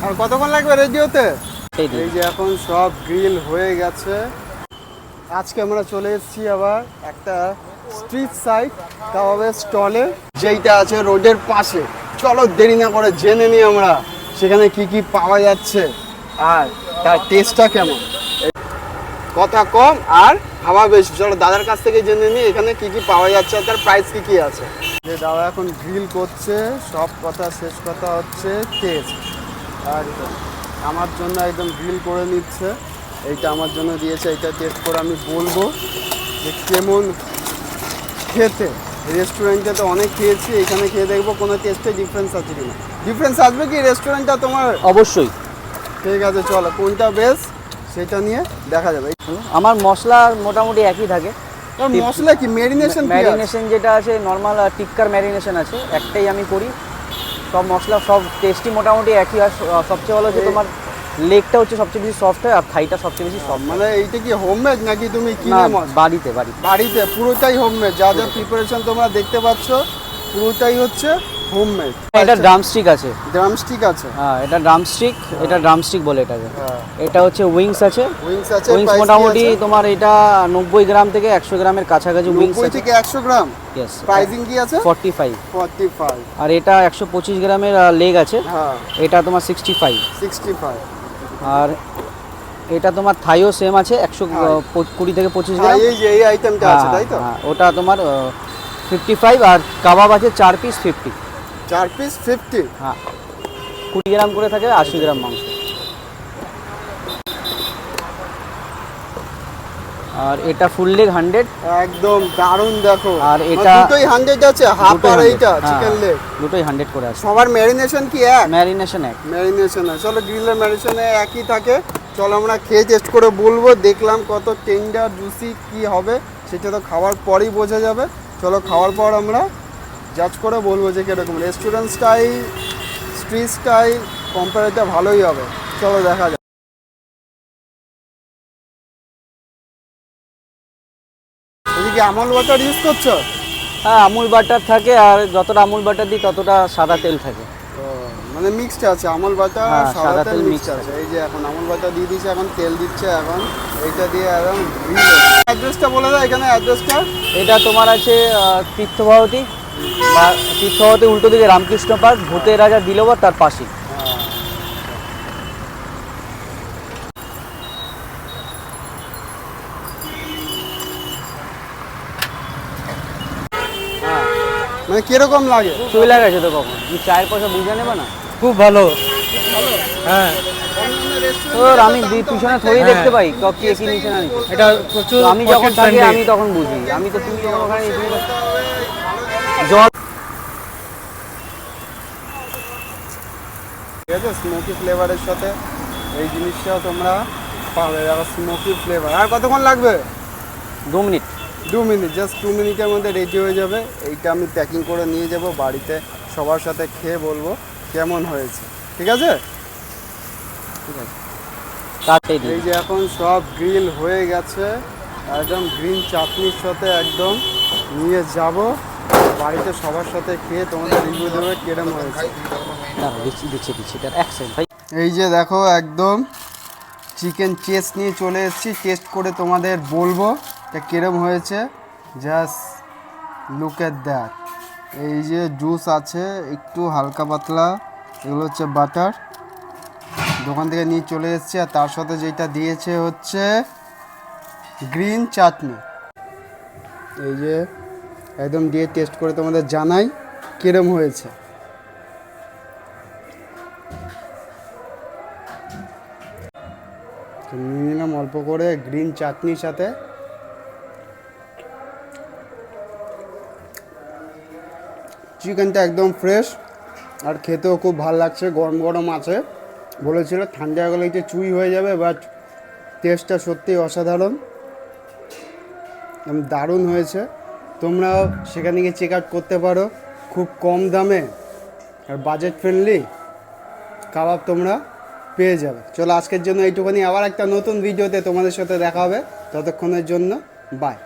আর কতক্ষণ লাগবে রেডি হতে? এই যে এখন সব গ্রিল হয়ে গেছে। আজকে আমরা চলে এসেছি আবার একটা স্ট্রিট সাইড কাবাবের স্টলে, যেইটা আছে রোডের পাশে। চলো দেরি না করে জেনে নিই আমরা সেখানে কি কি পাওয়া যাচ্ছে আর তার টেস্টটা কেমন। কথা কম আর হাওয়া বেশি। চলো দাদার কাছ থেকে জেনে নিই এখানে কি কি পাওয়া যাচ্ছে আর তার প্রাইস কি কি আছে। যে দাদা এখন গ্রিল করছে, সব কথা শেষ কথা হচ্ছে টেস্ট। একদম আমার জন্য একদম গ্রিল করে নিচ্ছে, এইটা আমার জন্য দিয়েছে, এইটা টেস্ট করে আমি বলবো যে কেমন খেতে। রেস্টুরেন্টে তো অনেক খেয়েছি, এখানে খেয়ে দেখবো কোনো টেস্টে ডিফারেন্স আছে কিনা। ডিফারেন্স আসবে কি রেস্টুরেন্টটা তোমার? অবশ্যই। ঠিক আছে চলো কোনটা বেস্ট সেটা নিয়ে দেখা যাবে। আমার মশলা মোটামুটি একই থাকে। মশলা কি ম্যারিনেশন যেটা আছে নর্মাল টিক্কার ম্যারিনেশন আছে, একটাই আমি করি। সব মশলা সব টেস্টই মোটামুটি একই। আর সবচেয়ে ভালো হচ্ছে তোমার লেগটা হচ্ছে সবচেয়ে বেশি সফট হয় আর থাইটা সবচেয়ে বেশি সফট। মানে এইটা কি হোমমেড নাকি তুমি কিনে? বাড়িতে বাড়িতে পুরোটাই হোমমেড। যা যা প্রিপারেশন তোমরা দেখতে পাচ্ছ পুরোটাই হচ্ছে হোমমেড। এটা ড্রামস্টিক আছে। ড্রামস্টিক আছে? হ্যাঁ এটা ড্রামস্টিক বলে এটাকে। এটা হচ্ছে উইংস আছে। উইংস মোটামুটি তোমার এটা 90 গ্রাম থেকে 100 গ্রামের কাছাকাছি উইংস আছে। 90 থেকে 100 গ্রাম? यस। প্রাইসিং কি আছে? 45। আর এটা 125 গ্রামের লেগ আছে। হ্যাঁ এটা তোমার 65। আর এটা তোমার থাইও সেম আছে 120 থেকে 25 গ্রাম। এই যে এই আইটেমটা আছে তাই তো? হ্যাঁ ওটা তোমার 55। আর কাবাব আছে 4 পিস 50। 4 পিস 50? হ্যাঁ 20 গ্রাম করে থাকে, 80 গ্রাম মাংস। আর এটা ফুল লেগ 100। একদম দারুণ। দেখো আর এটা দুটোই 100 আছে, হাফ আর এইটা চিকেন লেগ দুটোই 100 করে আছে। সবার ম্যারিনেশন কি এক? ম্যারিনেশন এক। চলো গ্রিলের ম্যারিনেশনে একই থাকে। চলো আমরা খেয়ে টেস্ট করে বলবো, দেখলাম কত টেন্ডার জুসি কি হবে সেটা তো খাওয়ার পরেই বোঝা যাবে। চলো খাওয়ার পর আমরা জাজ করে বলবো যে কিরকম। রেস্টুরেন্ট স্টাইল স্ট্রিট স্টাইল কম্পারেটা ভালোই হবে। চলো দেখা যাক। এদিকে আমুল বাটার ইউজ করছো? হ্যাঁ আমুল বাটার থাকে, আর যতটা আমুল বাটার দিই ততটা সাদা তেল থাকে। মানে মিক্সড আছে আমুল বাটার আর সাদা তেল মিক্সড আছে। এই যে এখন আমুল বাটার দিয়ে দিচ্ছে, এখন তেল দিচ্ছে, এখন এইটা দিয়ে একদম গ্রিল। অ্যাড্রেসটা বলে দাও এখানে অ্যাড্রেসটা। এটা তোমার আছে তীর্থভাবতী বা তীর্থভাবতী উল্টো দিকে রামকৃষ্ণ পার্ক, ভূতের রাজা দিলবার তার পাশেই। মানে কিরকম লাগে? চলে গেছে তো কখন, তুমি চায়ের পয়সা বুঝে নেবে না? খুব ভালো। হ্যাঁ তোর আমি পিছনে থোড়ি দেখতে পাই কি কি নিচে না নিচে। এটা প্রচুর আমি যখন থাকি আমি তখন বুঝি। আমি তো তুমি যখন ওখানে জল। ঠিক আছে স্মোকি ফ্লেভারের সাথে এই জিনিসটাও তোমরা পাবে, স্মোকি ফ্লেভার। আর কতক্ষণ লাগবে? 2 মিনিট। 2 মিনিট, জাস্ট 2 মিনিটের মধ্যে রেডি হয়ে যাবে। এইটা আমি প্যাকিং করে নিয়ে যাব বাড়িতে, সবার সাথে খেয়ে বলবো কেমন হয়েছে। ঠিক আছে? ঠিক আছে। এই যে এখন সব গ্রিল হয়ে গেছে, একদম গ্রিন চাটনির সাথে একদম নিয়ে যাব বাড়িতে, সবার সাথে খেয়ে তোমাদের রিভিউ দেবে কেরম হয়েছে। এই যে দেখো একদম চিকেন চেস্ট নিয়ে চলে এসেছি, টেস্ট করে তোমাদের বলবো এটা কিরম হয়েছে। Just look at that. এই যে জুস আছে একটু হালকা পাতলা, এগুলো হচ্ছে বাটার, দোকান থেকে নিয়ে চলে এসেছি। আর তার সাথে যেটা দিয়েছে হচ্ছে গ্রিন চাটনি। এই যে একদম দিয়ে টেস্ট করে তোমাদের জানাই কিরম হয়েছে। নিয়ে নিলাম অল্প করে গ্রিন চাটনির সাথে। চিকেনটা একদম ফ্রেশ আর খেতেও খুব ভালো লাগছে, গরম গরম আছে। বলেছিল ঠান্ডা হয়ে গেলে একটু চুই হয়ে যাবে, বাট টেস্টটা সত্যিই অসাধারণ, দারুণ হয়েছে। তোমরাও সেখানে গিয়ে চেক আউট করতে পারো, খুব কম দামে আর বাজেট ফ্রেন্ডলি কাবাব তোমরা পেয়ে যাবে। চলো আজকের জন্য এইটুখানি, আবার একটা নতুন ভিডিওতে তোমাদের সাথে দেখা হবে। ততক্ষণের জন্য বাই।